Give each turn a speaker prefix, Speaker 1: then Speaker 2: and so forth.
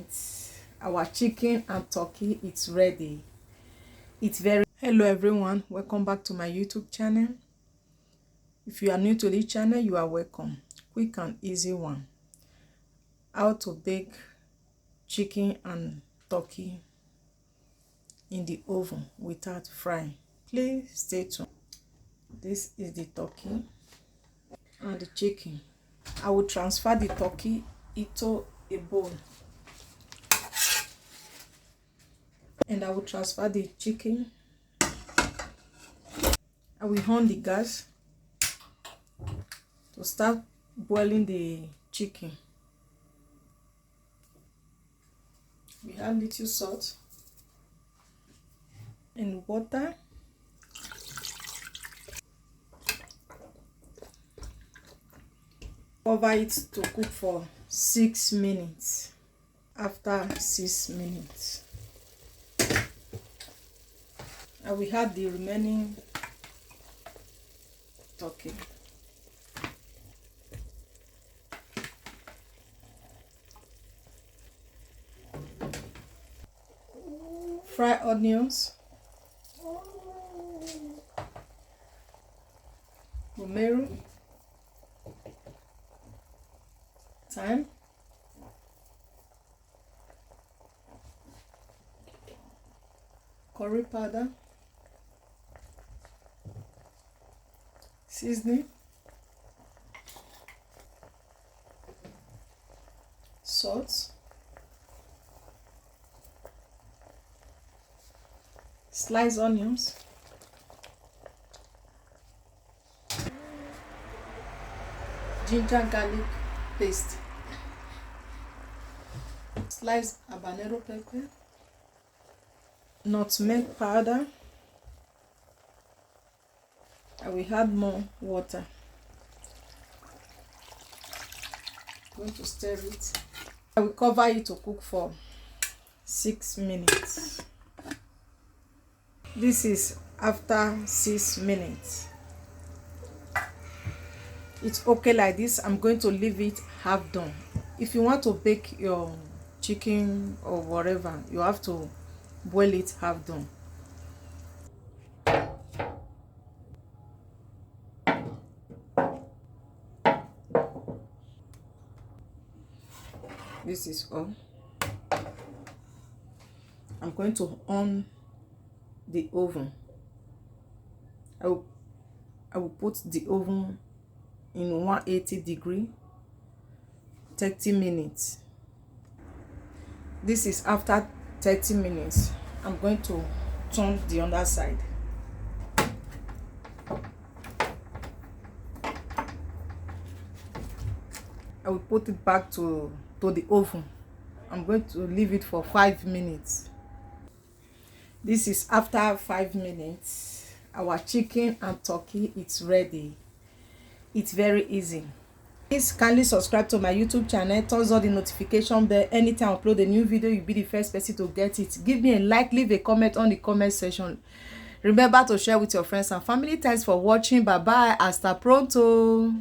Speaker 1: minutes. Our chicken and turkey, it's ready. It's very hello everyone, welcome back to my YouTube channel. If you are new to this channel, you are welcome. Quick and easy one, how to bake chicken and turkey in the oven without frying. Please stay tuned. This is the turkey and the chicken. I will transfer the turkey into a bowl, and I will transfer the chicken. I will on the gas to start boiling the chicken. We add little salt and water. Cover it to cook for 6 minutes. After 6 minutes, I will add the remaining turkey. Fry onions, romero, thyme, curry powder, seasoning, salt, sliced onions, ginger garlic paste, sliced habanero pepper, nutmeg powder. I will add more water. I'm going to stir it. I will cover it to cook for 6 minutes. This is after 6 minutes. It's okay like this. I'm going to leave it half done. If you want to bake your chicken or whatever, you have to boil it half done. This is all. I'm going to on the oven. I will put the oven in 180 degree 30 minutes. This is after 30 minutes. I'm going to turn the underside. I will put it back to the oven. I'm going to leave it for 5 minutes. This is after 5 minutes. Our chicken and turkey, it's ready. It's very easy. Please kindly subscribe to my YouTube channel, turn on the notification bell. Anytime I upload a new video, you'll be the first person to get it. Give me a like, leave a comment on the comment section. Remember to share with your friends and family. Thanks for watching. Bye bye. Hasta pronto.